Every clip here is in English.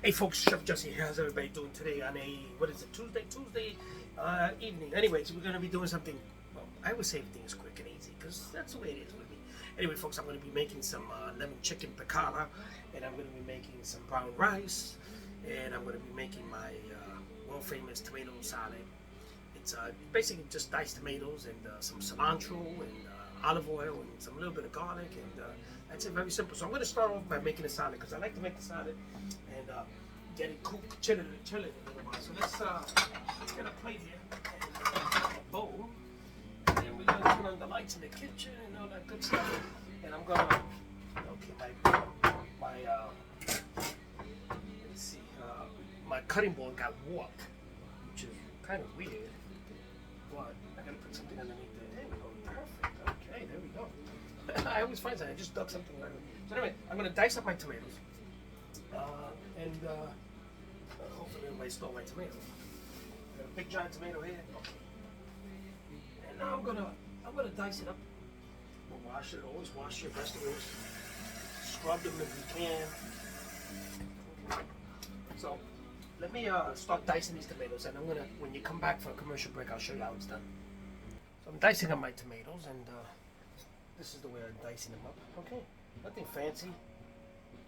Hey folks, Chef Jesse here. How's everybody doing today on a, what is it, Tuesday evening. Anyways, we're going to be doing something, well, I would say everything is quick and easy because that's the way it is with me. Anyway folks, I'm going to be making some lemon chicken piccata, and I'm going to be making some brown rice, and I'm going to be making my world famous tomato salad. It's basically just diced tomatoes and some cilantro and olive oil and some little bit of garlic, and that's it. Very simple. So I'm going to start off by making a salad because I like to make the salad and get it cooked, chill it a little while. So let's get a plate here and a bowl, and we're going to turn on the lights in the kitchen and all that good stuff. And I'm going to, okay, let's see, my cutting board got warped, which is kind of weird. But I gotta put something underneath there. There we go. Perfect. Okay, there we go. I always find that I just dug something right. So anyway, I'm gonna dice up my tomatoes, and hopefully everybody stole my tomato. Got a big giant tomato here. Okay. And now I'm gonna dice it up. We'll wash it. Always wash your vegetables. Scrub them if you can. So let me start dicing these tomatoes, and I'm gonna, when you come back for a commercial break, I'll show you how it's done. So I'm dicing up my tomatoes, and this is the way I'm dicing them up. Okay, nothing fancy.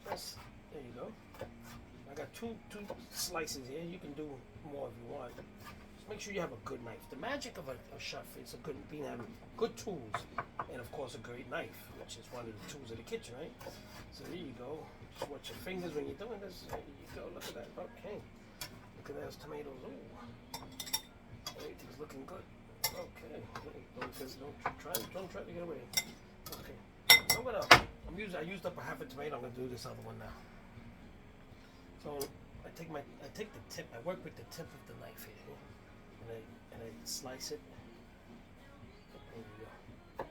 Just, there you go. I got two slices here. You can do more if you want. Just make sure you have a good knife. The magic of a chef is being having good tools, and of course a great knife, which is one of the tools of the kitchen, right? So there you go. Just watch your fingers when you're doing this. There you go. Look at that. Okay. Look at those tomatoes. Ooh. Everything's looking good. Okay. Don't try to get away. Okay. I used up a half a tomato. I'm gonna do this other one now. So I take the tip. I work with the tip of the knife here, and I slice it. There you go.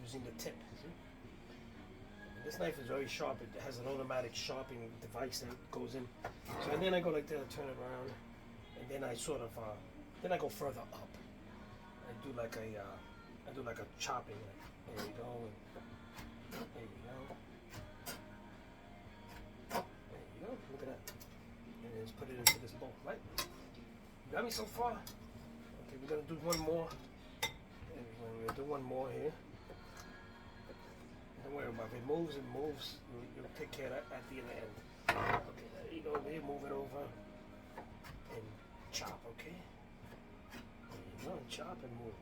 Using the tip. See? And this knife is very sharp. It has an automatic sharpening device that goes in. So and then I go like that, turn it around, and then I sort of then I go further up. I do like a chopping. Like, there you go. And there you go. There you go. Look at that. And then just put it into this bowl, right? You got me so far? Okay, we're gonna do one more. And we're gonna do one more here. Don't worry about it. If it moves, it moves. You'll take care of that at the end. Okay, there you go. There, move it over and chop. Okay. There you go. Chop and move.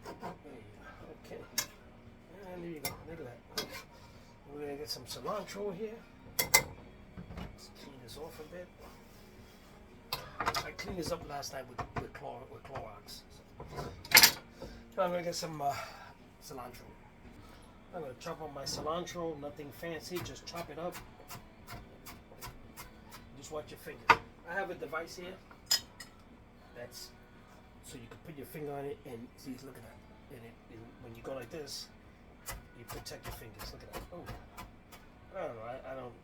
There you go. Okay. And there you go. Look at that. We're gonna get some cilantro here. Let's clean this off a bit. I cleaned this up last night with Clorox. So I'm gonna get some cilantro. I'm gonna chop up my cilantro. Nothing fancy. Just chop it up. Just watch your fingers. I have a device here. That's so you can put your finger on it and see. Look at that. And when you go like this, you protect your fingers. Look at that. Oh, I don't know. I don't.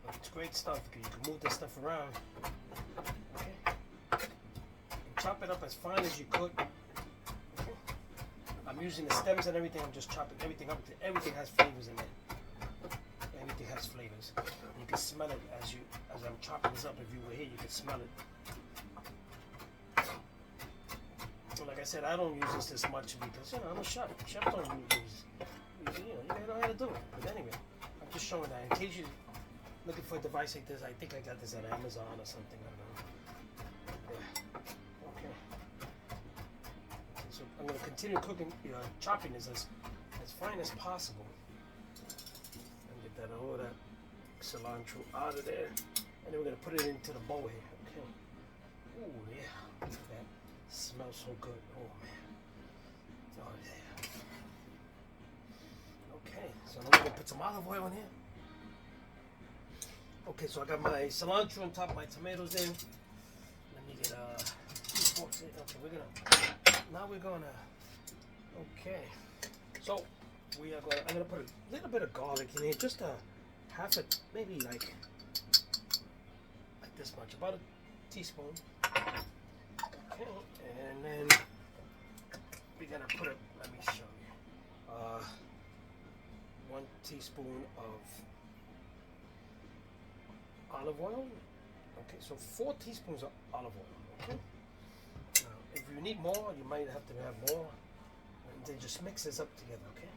But it's great stuff because you can move this stuff around. Okay. And chop it up as fine as you could. Okay. I'm using the stems and everything. I'm just chopping everything up. Everything has flavors in it. Everything has flavors. You can smell it as I'm chopping this up. If you were here, you can smell it. So like I said, I don't use this much because I'm a chef. Chefs don't use. You know how to do it. But anyway, I'm just showing that in case you're looking for a device like this. I think I got this at Amazon or something. I don't know. Yeah. Okay. So I'm going to continue cooking, chopping this as fine as possible. And get all that cilantro out of there. And then we're going to put it into the bowl here. Okay. Ooh, yeah. Look at that. Smells so good. Oh, man. Oh, yeah. Okay. So now we're going to put some olive oil in here. Okay, so I got my cilantro on top of my tomatoes in. Let me get 2 forks in. Okay, now we're gonna, okay. So I'm gonna put a little bit of garlic in here, just half a, maybe like this much, about a teaspoon. Okay, and then we're gonna put let me show you, 1 teaspoon of olive oil. Okay, so 4 teaspoons of olive oil. Okay. Now, if you need more, you might have to have more. And then just mix this up together. Okay.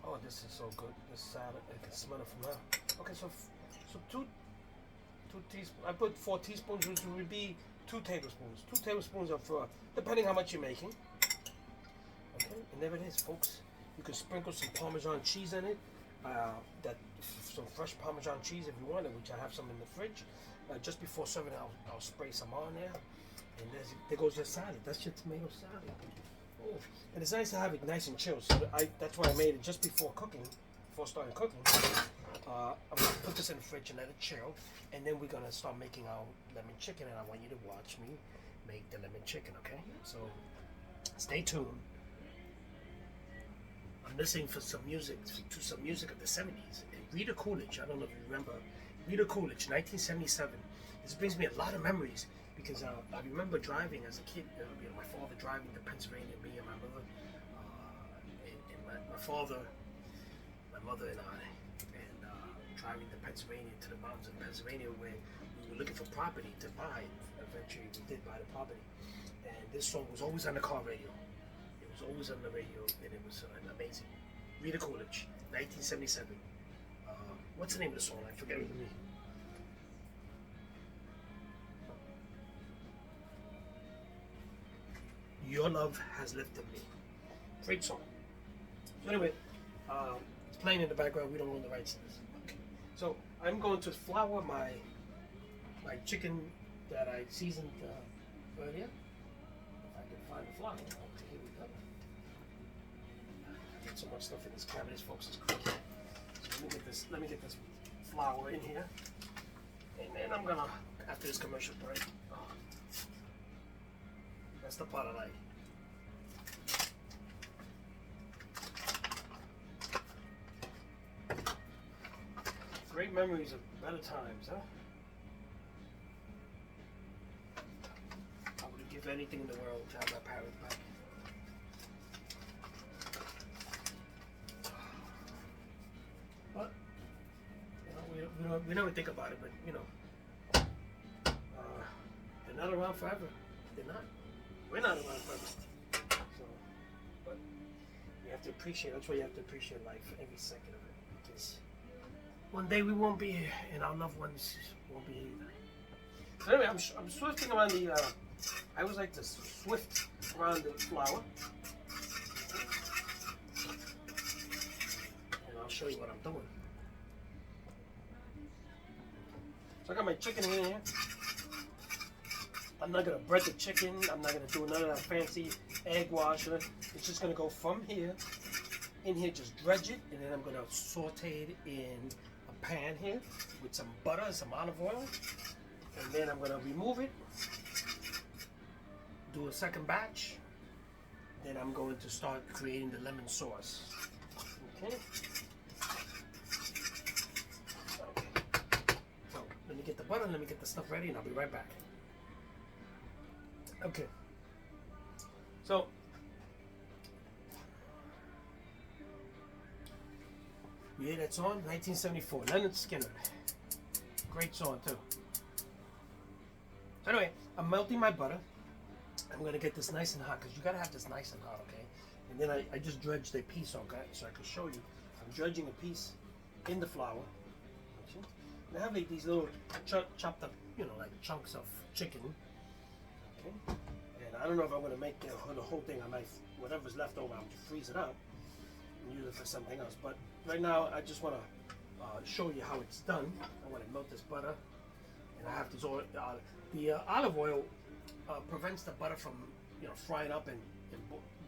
Oh, this is so good. This salad, I can smell it from now. Okay, so two teaspoons. I put 4 teaspoons, which would be 2 tablespoons. 2 tablespoons of depending how much you're making. Okay, and there it is, folks. You can sprinkle some Parmesan cheese in it. Some fresh Parmesan cheese if you want it, which I have some in the fridge. Just before serving, I'll spray some on there. And there goes your salad. That's your tomato salad. Oh, and it's nice to have it nice and chilled. So that's why I made it just before cooking, before starting cooking. I'm gonna put this in the fridge and let it chill, and then we're gonna start making our lemon chicken. And I want you to watch me make the lemon chicken. Okay? So stay tuned. I'm listening to some music of the 70s. And Rita Coolidge, I don't know if you remember, Rita Coolidge, 1977. This brings me a lot of memories because I remember driving as a kid, my father driving to Pennsylvania, me and my mother, and my mother and I, and driving to Pennsylvania, to the mountains of Pennsylvania where we were looking for property to buy. Eventually we did buy the property. And this song was always on the car radio. Always on the radio, and it was amazing. Rita Coolidge, 1977. What's the name of the song? I forget it. Your Love Has Lifted Me. Great song. So anyway, it's playing in the background. We don't own the rights to this. Okay. So I'm going to flour my chicken that I seasoned earlier. If I can find the flour. Okay, here we go. So much stuff in this cabinet, folks. It's crazy. So let me get this flour in here, and then I'm gonna, after this commercial break, that's the part I like. Great memories of better times, huh? I would give anything in the world to have my parents back. But we never think about it. But they're not around forever. They're not. We're not around forever. So, but you have to appreciate. That's why you have to appreciate life, every second of it, because one day we won't be here, and our loved ones won't be here either. So anyway, I'm swifting around the. I always like to swift around the flour. I'll show you what I'm doing. So I got my chicken in here. I'm not gonna bread the chicken. I'm not gonna do none of that fancy egg washer. It's just gonna go from here, in here, just dredge it, and then I'm gonna saute it in a pan here with some butter and some olive oil. And then I'm gonna remove it, do a second batch. Then I'm going to start creating the lemon sauce. Okay. Let me get the butter, let me get the stuff ready, and I'll be right back. Okay. So, yeah, that song, 1974, Leonard Skinner. Great song, too. So anyway, I'm melting my butter. I'm going to get this nice and hot, because you got to have this nice and hot, okay? And then I just dredged a piece, okay, so I can show you. I'm dredging a piece in the flour. And I have like these little chopped up, like chunks of chicken. Okay. And I don't know if I'm going to make the whole thing. I might, whatever's left over, I'll freeze it up and use it for something else. But right now, I just want to show you how it's done. I want to melt this butter. And I have this oil. The olive oil prevents the butter from, frying up and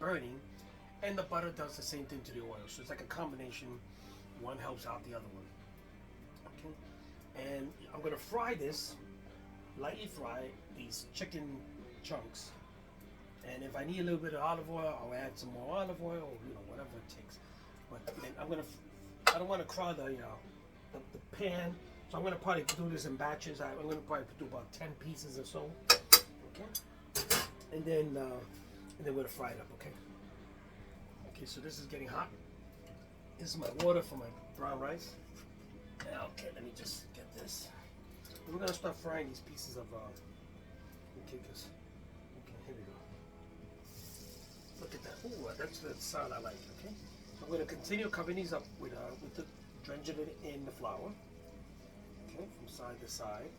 burning. And the butter does the same thing to the oil. So it's like a combination. One helps out the other one. Okay. And I'm going to fry this, lightly fry these chicken chunks. And if I need a little bit of olive oil, I'll add some more olive oil, or whatever it takes. But then I don't want to cry the pan, so I'm going to probably do this in batches. I'm going to probably do about 10 pieces or so. Okay. And then we're going to fry it up. Okay. Okay. So this is getting hot. This is my water for my brown rice. Okay, let me just get this. we're gonna start frying these pieces of okay, here we go. Look at that. Ooh, that's the sound I like. Okay, I'm gonna continue covering these up with the drenching it in the flour. Okay, from side to side.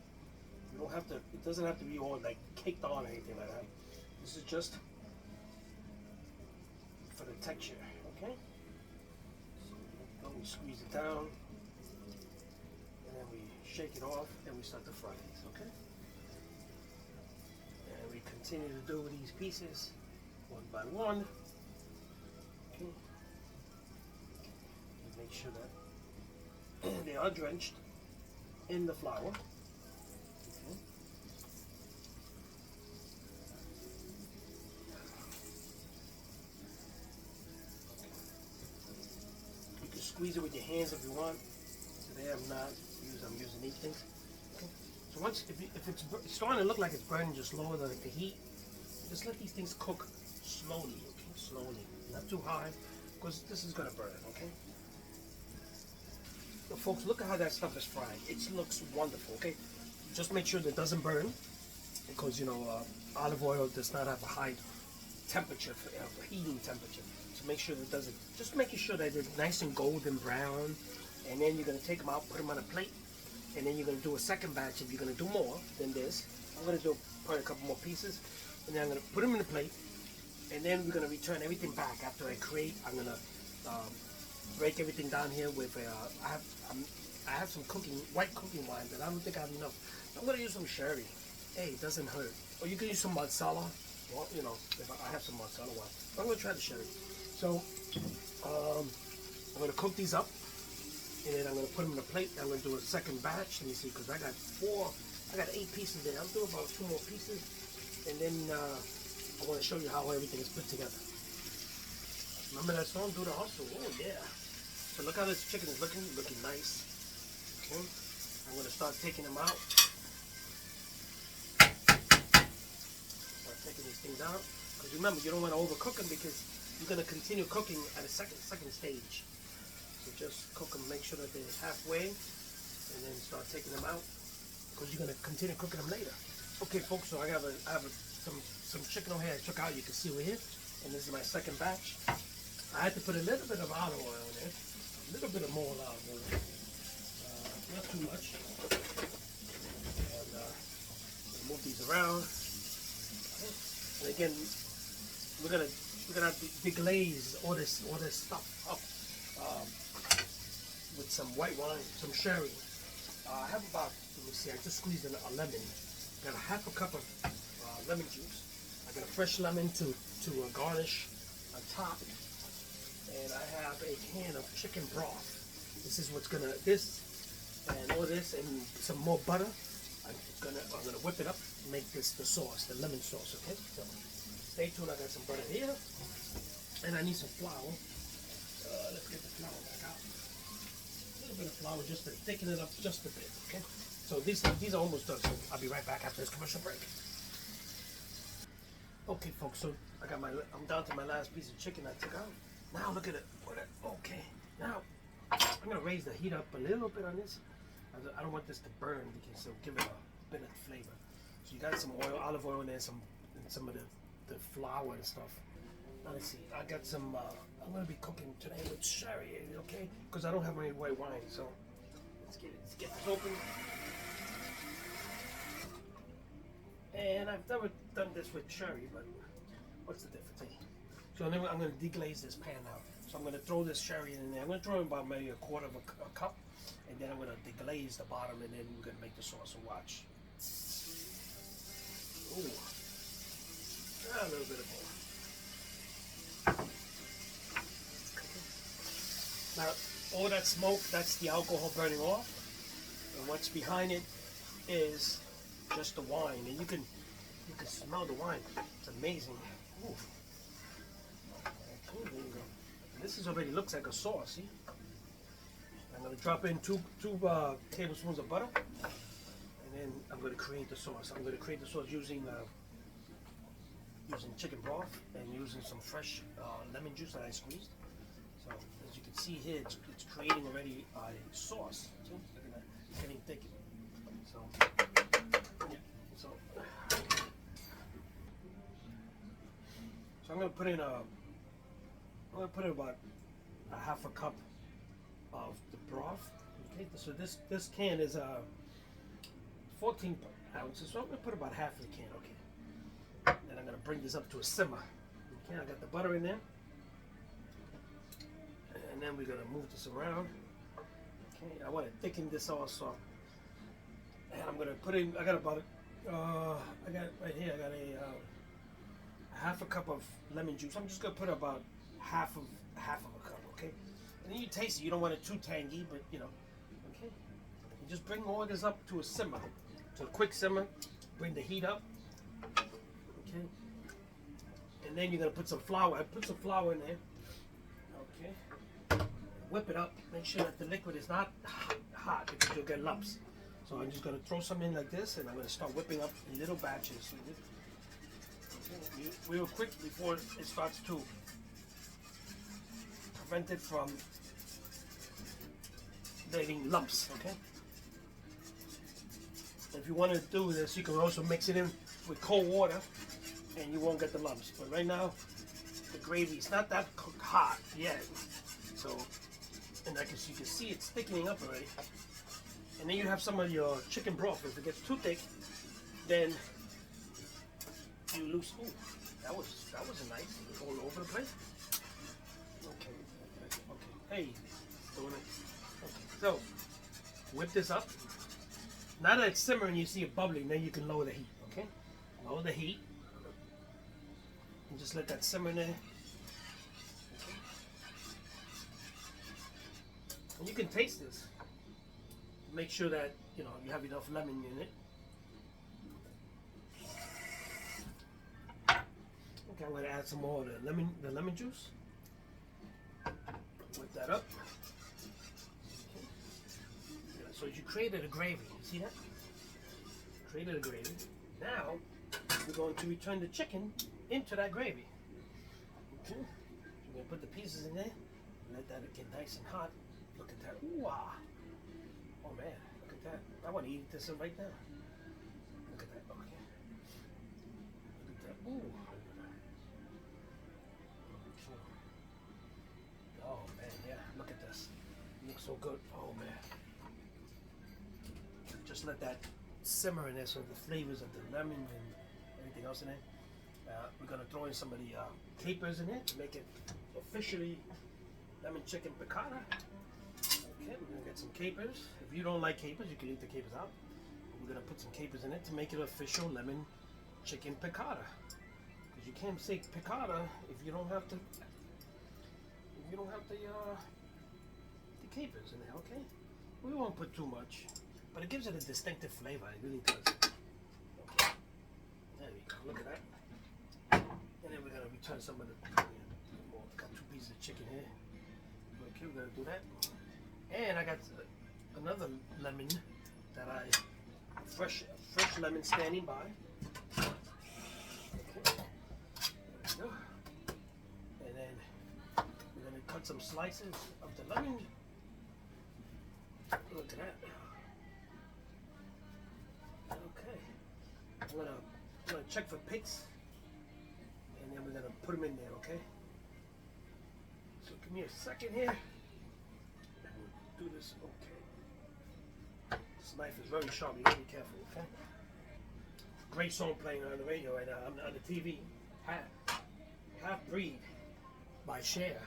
You don't have to. It doesn't have to be all like caked on or anything like that. This is just for the texture. Okay. So we squeeze it down, and then we shake it off, and we start to fry these. Okay. And we continue to do these pieces one by one. Okay. And make sure that they are drenched in the flour. Okay. You can squeeze it with your hands if you want. Today I'm using these things. Okay. So once if it's starting to look like it's burning, just lower the heat. Just let these things cook slowly. Okay, slowly, not too high, because this is gonna burn. Okay. So folks, look at how that stuff is fried. It looks wonderful. Okay, just make sure that it doesn't burn, because olive oil does not have a high temperature, heating temperature. So make sure that it doesn't. Just making sure that they're nice and golden brown, and then you're gonna take them out, put them on a plate, and then you're gonna do a second batch. If you're gonna do more than this, I'm gonna do probably a couple more pieces, and then I'm gonna put them in the plate, and then we're gonna return everything back after I create. I'm gonna break everything down here with I have some white cooking wine, but I don't think I have enough. I'm gonna use some sherry. Hey, it doesn't hurt. Or you can use some marsala. Well, if I have some marsala wine, I'm gonna try the sherry. So I'm gonna cook these up, and then I'm gonna put them in a plate. I'm gonna do a second batch. Let me see, because I got 8 pieces there. I'll do about 2 more pieces, and then I want to show you how everything is put together. Remember that song, Do the Hustle? Oh yeah. So look how this chicken is looking nice. Okay. I'm gonna start taking them out. Start taking these things out. Because remember, you don't want to overcook them, because you're gonna continue cooking at a second stage. So just cook them, make sure that they're halfway, and then start taking them out, because you're gonna continue cooking them later. Okay, folks. So I have some chicken over here I took out. You can see over here, and this is my second batch. I had to put a little bit of olive oil in there, a little bit of more olive oil, not too much. And move these around. And again, we're gonna have to deglaze all this stuff up with some white wine, some sherry. I have about, let me see, I just squeezed in a lemon. Got a half a cup of lemon juice. I got a fresh lemon to garnish on top. And I have a can of chicken broth. This is what's gonna, and all this, and some more butter. I'm gonna whip it up and make this the sauce, the lemon sauce. Okay, so stay tuned. I got some butter here, and I need some flour. Let's get the flour back out. A little bit of flour just to thicken it up just a bit. Okay, so these are almost done. So I'll be right back after this commercial break. Okay, folks. So I'm down to my last piece of chicken I took out. Now look at it. Okay. Now I'm gonna raise the heat up a little bit on this. I don't want this to burn, because it'll give it a bit of flavor. So you got some olive oil in there, some of the flour and stuff. Now let's see. I got some. I'm gonna be cooking today with sherry. Okay, because I don't have any white wine. So let's get this open. And I've never done this with sherry, but what's the difference? So then I'm going to deglaze this pan now. So I'm going to throw this sherry in there. I'm going to throw in about maybe a quarter of a cup, and then I'm going to deglaze the bottom, and then we're going to make the sauce. And watch. Ooh, a little bit of more. Now all that smoke, that's the alcohol burning off, and what's behind it is just the wine, and you can smell the wine. It's amazing. Ooh. There you go. And this already looks like a sauce. See? I'm going to drop in two tablespoons of butter, and then I'm going to create the sauce. I'm going to create the sauce using chicken broth and using some fresh lemon juice that I squeezed. So as you can see here, it's creating already a sauce. See? Look at that. It's getting thick. So I'm gonna put in about a half a cup of the broth. Okay, so this can is 14 ounces, so I'm gonna put about half of the can. Okay, then I'm gonna bring this up to a simmer. Okay, I got the butter in there, and then we're gonna move this around. Okay, I want to thicken this also, and I'm gonna put in. I got about I got right here. I got a half a cup of lemon juice. I'm just gonna put about half of a cup. Okay, and then you taste it. You don't want it too tangy, but you know. Okay, you just bring all this up to a simmer, to a quick simmer. Bring the heat up. Okay, and then you're gonna put some flour. I put some flour in there. Okay, whip it up. Make sure that the liquid is not hot because you'll get lumps. So I'm just gonna throw some in like this, and I'm gonna start whipping up in little batches. Real quick before it starts to prevent it from getting lumps. Okay. If you want to do this, you can also mix it in with cold water, and you won't get the lumps. But right now, the gravy is not that hot yet. So, and like as you can see, it's thickening up already. And then you have some of your chicken broth. If it gets too thick, then you lose. Ooh, that was a nice. All over the place. Okay. Hey, doing it. Okay. So whip this up. Now that it's simmering, you see it bubbling. Then you can lower the heat. Okay. Lower the heat. And just let that simmer there. Okay. And you can taste this. Make sure that you have enough lemon in it. Okay, I'm going to add some more of the lemon juice. Whip that up. Okay. Yeah, so you created a gravy. You see that? Created a gravy. Now we're going to return the chicken into that gravy. Okay. We're going to put the pieces in there. Let that get nice and hot. Look at that. Ooh, ah. Oh man, look at that. I want to eat this right now. Look at that. Okay. Look at that. Ooh. Okay. Oh man, yeah. Look at this. It looks so good. Oh man. Just let that simmer in there so the flavors of the lemon and everything else in there. We're going to throw in some of the capers in it to make it officially lemon chicken piccata. Okay, we're going to get some capers. If you don't like capers, you can leave the capers out. We're going to put some capers in it to make it official lemon chicken piccata. Because you can't say piccata if you don't have the capers in there, okay? We won't put too much, but it gives it a distinctive flavor. It really does. Okay, there we go. Look at that. And then we're going to return some of the. Got 2 pieces of chicken here. Okay, we're going to do that. And I got another lemon that fresh lemon standing by. Okay. There we go. And then we're going to cut some slices of the lemon. Look at that. Okay. I'm gonna check for pits, and then we're gonna put them in there. Okay. So give me a second here. Do this. Okay. This knife is very sharp. You gotta be careful. Okay. Great song playing on the radio right now. On the TV. Half Breed by Cher.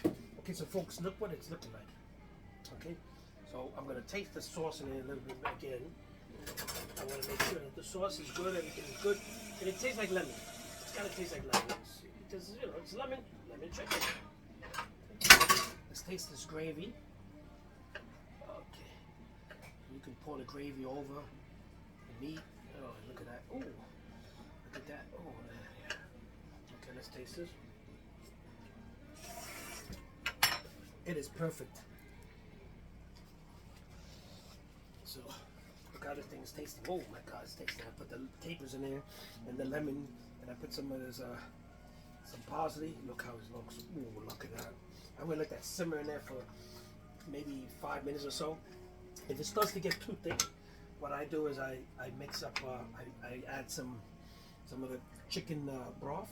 Okay, so folks, look what it's looking like. Okay, so I'm gonna taste the sauce in it a little bit again. I want to make sure that the sauce is good, everything is good, and it tastes like lemon. It's gotta taste like lemon because it's lemon chicken. Okay. Let's taste this gravy. Okay, you can pour the gravy over the meat. Oh, look at that! Oh, look at that! Oh, yeah. Okay, let's taste this. It is perfect. So, look how this thing is tasting. Oh my God, it's tasting. I put the capers in there and the lemon, and I put some of this, some parsley. Look how it looks. Ooh, look at that. I'm gonna let that simmer in there for maybe 5 minutes or so. If it starts to get too thick, what I do is I mix up. I add some some of the chicken broth.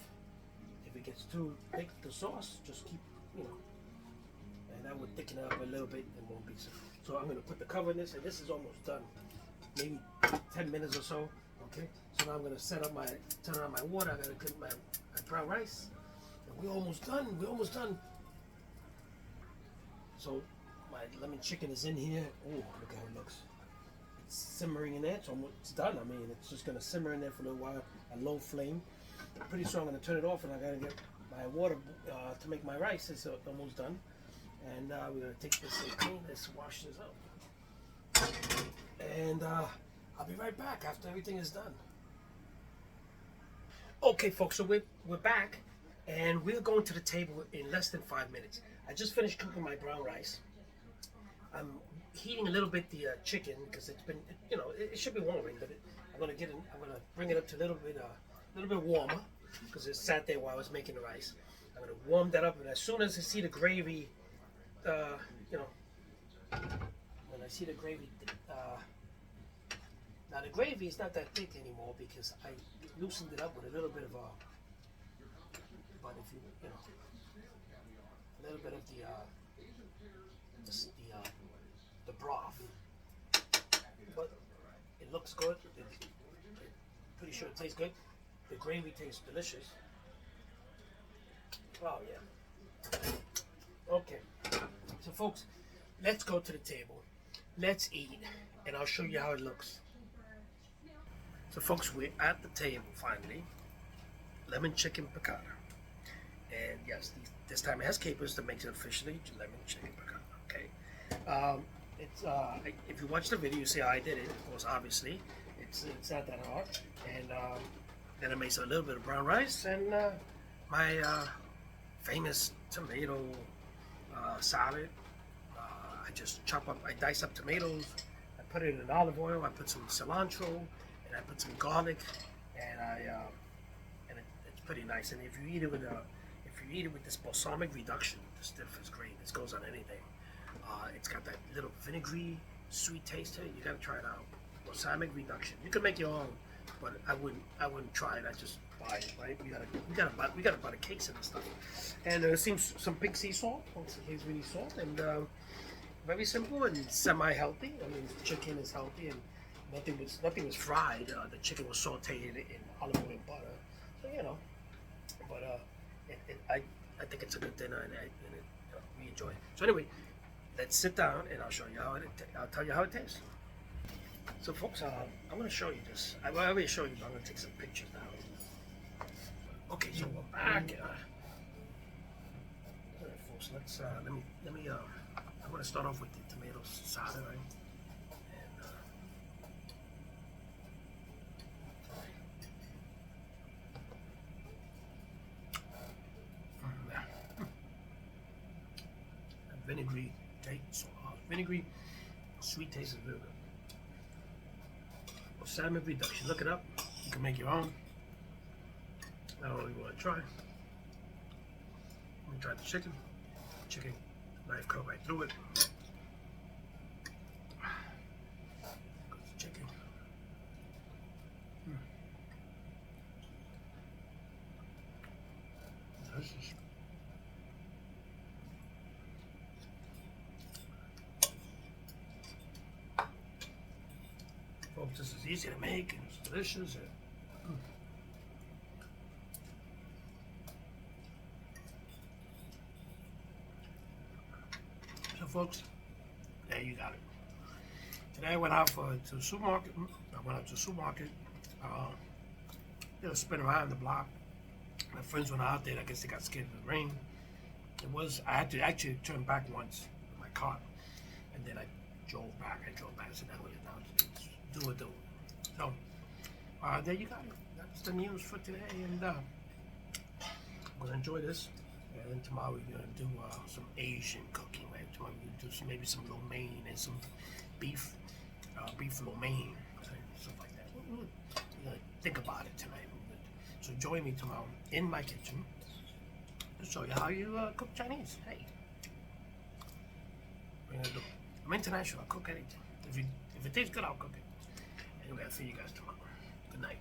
If it gets too thick, the sauce, just keep, you know, and that would thicken it up a little bit and won't be so. So I'm gonna put the cover in this, and this is almost done. Maybe 10 minutes or so. Okay. So now I'm gonna turn on my water. I gotta cook my brown rice, and we're almost done. We're almost done. So my lemon chicken is in here. Oh, look how it looks. It's simmering in there. It's done. I mean, it's just gonna simmer in there for a little while at low flame. Pretty soon I'm gonna turn it off, and I gotta get my water to make my rice. It's almost done, and we're gonna take this and clean this, wash this up, and I'll be right back after everything is done. Okay, folks. So we're back, and we're going to the table in less than 5 minutes. I just finished cooking my brown rice. I'm heating a little bit the chicken because it's been, you know, it should be warming, but I'm gonna bring it up to a little bit warmer because it sat there while I was making the rice. I'm gonna warm that up, and as soon as I see the gravy, you know, when I see the gravy, now the gravy is not that thick anymore because I loosened it up with a little bit of but if you know, a little bit of the broth, but it looks good. Pretty sure it tastes good. The gravy tastes delicious. Oh yeah. Okay. So folks, let's go to the table. Let's eat, and I'll show you how it looks. So folks, we're at the table finally. Lemon chicken piccata. And yes, this time it has capers that makes it officially lemon chicken piccata. Okay. If you watch the video, you see how I did it. Of course, obviously, it's not that hard. And then I made a little bit of brown rice and my famous tomato salad. I dice up tomatoes. I put it in olive oil. I put some cilantro, and I put some garlic, and it's pretty nice. And if you eat it with this balsamic reduction, this stuff is great. This goes on anything. It's got that little vinegary, sweet taste to it. You gotta try it out. Balsamic reduction. You can make your own, but I wouldn't try it. I just buy it. Right? We gotta buy the cakes and stuff. And it seems some pink sea salt. Here's really salt and very simple and semi-healthy. I mean, the chicken is healthy and nothing was fried. The chicken was sautéed in olive oil and butter. So you know, but I think it's a good dinner and we enjoy it. So anyway, let's sit down and I'll show you I'll tell you how it tastes. So folks, I'm going to show you this. I already showed you, but I'm going to take some pictures now. Okay, so we're back. All right, folks, let me I'm going to start off with the tomato salad, right? Vinegary taste, vinegary, sweet taste is real good. Balsamic reduction, look it up. You can make your own. I don't really want to try. Let me try the chicken. Chicken, knife cut right through it. Chicken. Delicious. Folks, this is easy to make and it's delicious. So folks, there you got it. Today I went out to the supermarket. Did a spin around the block. My friends went out there. I guess they got scared of the rain. I had to actually turn back once with my car, and then I drove back. I said, "That way now, do it." So there you got it. That's the news for today, and I'm gonna enjoy this. And then tomorrow we're gonna do some Asian cooking. Right? Tomorrow we're gonna do maybe some lo mein and some beef lo mein, stuff like that. We're gonna think about it tonight. So join me tomorrow in my kitchen to show you how you cook Chinese. Hey, I'm international. I'll cook anything. If it tastes good, I'll cook it. Anyway, I'll see you guys tomorrow. Good night.